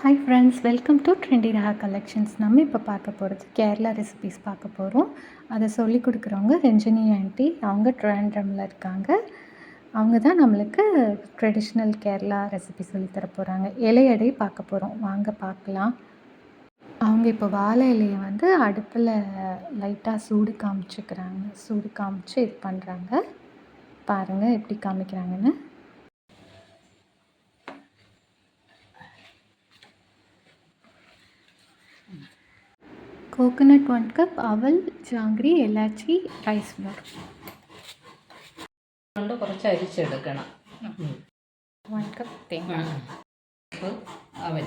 Hi friends, welcome to trendy Raha collections. நம்ம இப்போ பார்க்க போகிறது கேரளா ரெசிபீஸ் பார்க்க போகிறோம். அதை சொல்லிக் கொடுக்குறவங்க ரஞ்சனி ஆண்டி. அவங்க ட்ராண்ட்ரமில் இருக்காங்க. அவங்க தான் நம்மளுக்கு ட்ரெடிஷ்னல் கேரளா ரெசிபி சொல்லித்தர போகிறாங்க. இலையடை பார்க்க போகிறோம், வாங்க பார்க்கலாம். அவங்க இப்போ வாழை இலையை வந்து அடுப்பில் லைட்டாக சூடு காமிச்சு இது பண்ணுறாங்க. பாருங்கள் எப்படி காமிக்கிறாங்கன்னு. கோகோனட் 1 கப், அவல், ജാഗ്രി, ഇലാച്ചി, റൈസ് ഫ്ലോർ കൊണ്ട് കുറച്ച് അരിച്ചെടുക്കണം. 1 കപ്പ് തേങ്ങ, അവൽ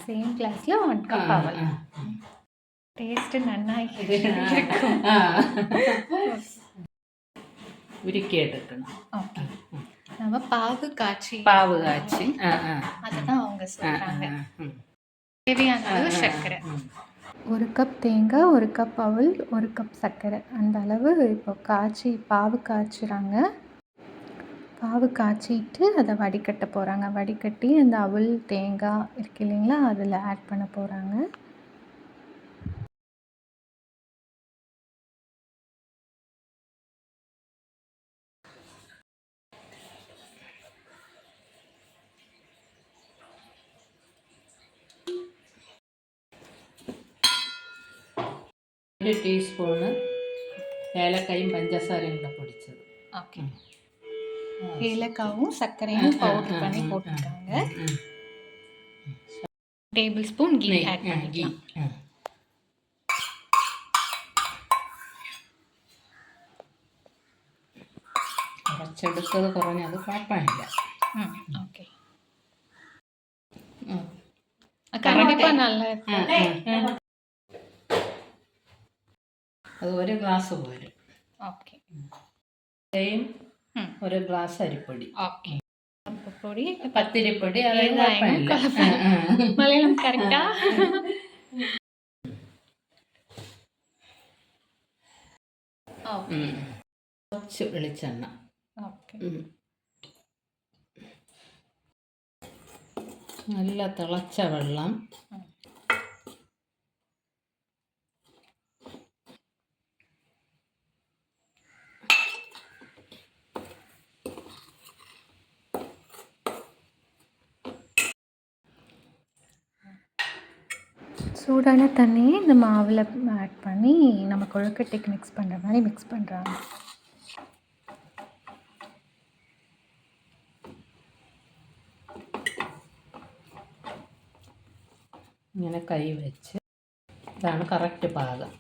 സെയിം ഗ്ലാസ്സിൽ 1 കപ്പ് അവൽ. ടേസ്റ്റ് നന്നായി ഉരുക്കിയെടുക്കണം. ஓகே, நம்ம பாவு காய்ச்சி அதுதான் அவங்க சொல்கிறாங்க. தேவையான அளவு சர்க்கரை, 1 கப் தேங்காய், 1 கப் அவல், 1 கப் சர்க்கரை, அந்த அளவு இப்போ பாவு காய்ச்சுறாங்க. பாவு காய்ச்சிட்டு அதை வடிகட்ட போகிறாங்க. வடிகட்டி அந்த அவல் தேங்காய் இருக்கு இல்லைங்களா, அதில் ஆட் பண்ண போகிறாங்க. ഒരു ടീസ്പൂണ് ഏലക്കായും പഞ്ചസാരയും കൂടെ പൊടിച്ചത്. ஓகே, ஏலக்காவும் சர்க்கரையும் பவுடர் பண்ணி போட்டுருக்காங்க. டேபிள் ஸ்பூன் கீ ஆட் பண்ணிக்கலாம். കുറച്ചെടുത്തത് കുറഞ്ഞത് കുഴപ്പമില്ല. ஓகே, கண்டிப்பாக நல்லா இருக்கு. അത് 1 ഗ്ലാസ് പോരും. ഓക്കെ, തേയും 1 ഗ്ലാസ് അരിപ്പൊടി. ഓക്കെ, പൊടി പത്തിരിപ്പൊടി, അതായത് മലയാളം കറക്റ്റാ. കുറച്ച് വെളിച്ചെണ്ണ. ഓക്കെ, നല്ല തിളച്ച വെള്ളം. சூடான தண்ணியை இந்த மாவில் ஆட் பண்ணி நம்ம கொழுக்கட்டைக்கு மிக்ஸ் பண்ணுற மாதிரி மிக்ஸ் பண்ணுறாங்க. ഇങ്ങനെ കൈ വെച്ച് ഇതാണ് കറക്റ്റ് പാകം.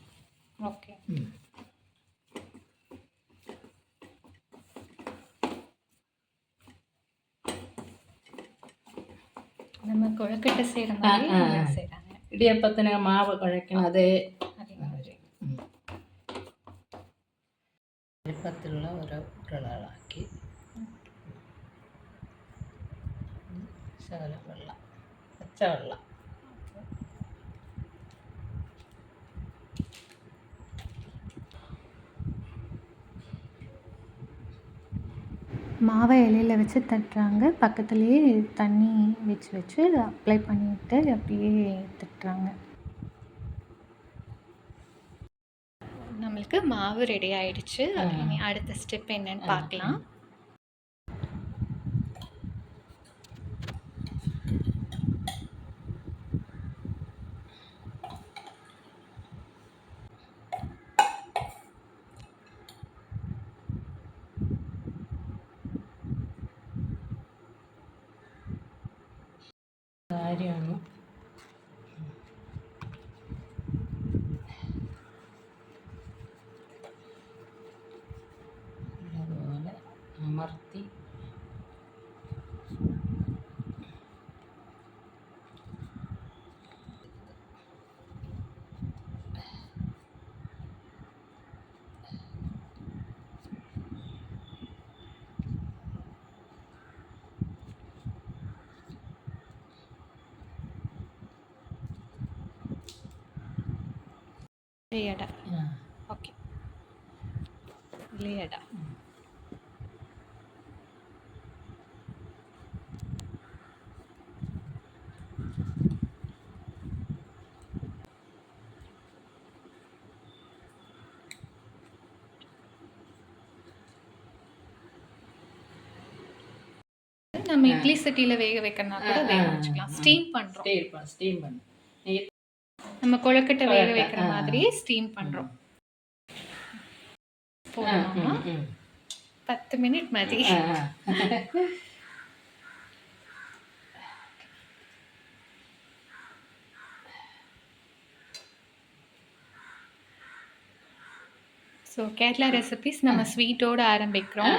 ഓക്കെ, நம்ம கொழுக்கட்டை செய்கிற மாதிரி செய்கிறாங்க. ഇടിയപ്പത്തിന് മാവ് കുഴക്കണം അതേ വലിപ്പത്തിലുള്ള ഓരോ ഉരുളകളാക്കി ശകലം വെള്ളം, പച്ചവെള്ളം. மாவை இலையில் வச்சு தட்டுறாங்க. பக்கத்துலேயே தண்ணி வச்சு அப்ளை பண்ணிவிட்டு அப்படியே தட்டுறாங்க. நம்மளுக்கு மாவு ரெடி ஆயிடுச்சு. இனி அடுத்த ஸ்டெப் என்னன்னு பார்க்கலாம். കാര്യമാണ് അതുപോലെ അമർത്തി ഇലയട. ഓക്കെ, ഇലയട. நம்ம இட்லி சட்டியில் வேக வைக்கிறனா கூட வேக வச்சுக்கலாம். ஸ்டீம் பண்ணுறோம். ஸ்டீம் பண்ணு. நம்ம கொழுக்கட்டை வேக வைக்கிற மாதிரியே ஸ்டீம் பண்ணுறோம். போதுமா? 10 மினிட் மதி. ஸோ கேரளா ரெசிபீஸ் நம்ம ஸ்வீட்டோடு ஆரம்பிக்கிறோம்.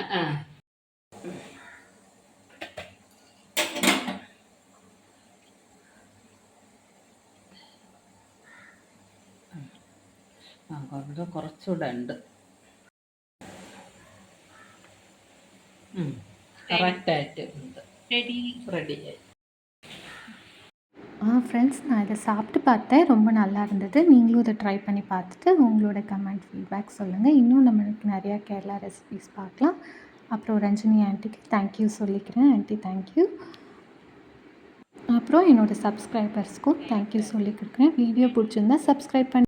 കുറച്ചുകൂടെ ഉണ്ട്. കറക്റ്റായിട്ട് ഉണ്ട്. റെഡിയായി. ஃப்ரெண்ட்ஸ், நான் இதை சாப்பிட்டு பார்த்தேன். ரொம்ப நல்லா இருந்தது. நீங்களும் இதை ட்ரை பண்ணி பார்த்துட்டு உங்களோட கமெண்ட் ஃபீட்பேக் சொல்லுங்கள். இன்னும் நம்மளுக்கு நிறையா கேரளா ரெசிபீஸ் பார்க்கலாம். அப்புறம் ரஞ்சினி ஆண்டிக்கு தேங்க்யூ சொல்லிக்கிறேன். Aunty thank you. அப்புறம் என்னோடய சப்ஸ்கிரைபர்ஸ்க்கும் தேங்க்யூ சொல்லி கொடுக்குறேன். வீடியோ பிடிச்சிருந்தா சப்ஸ்கிரைப் பண்ணி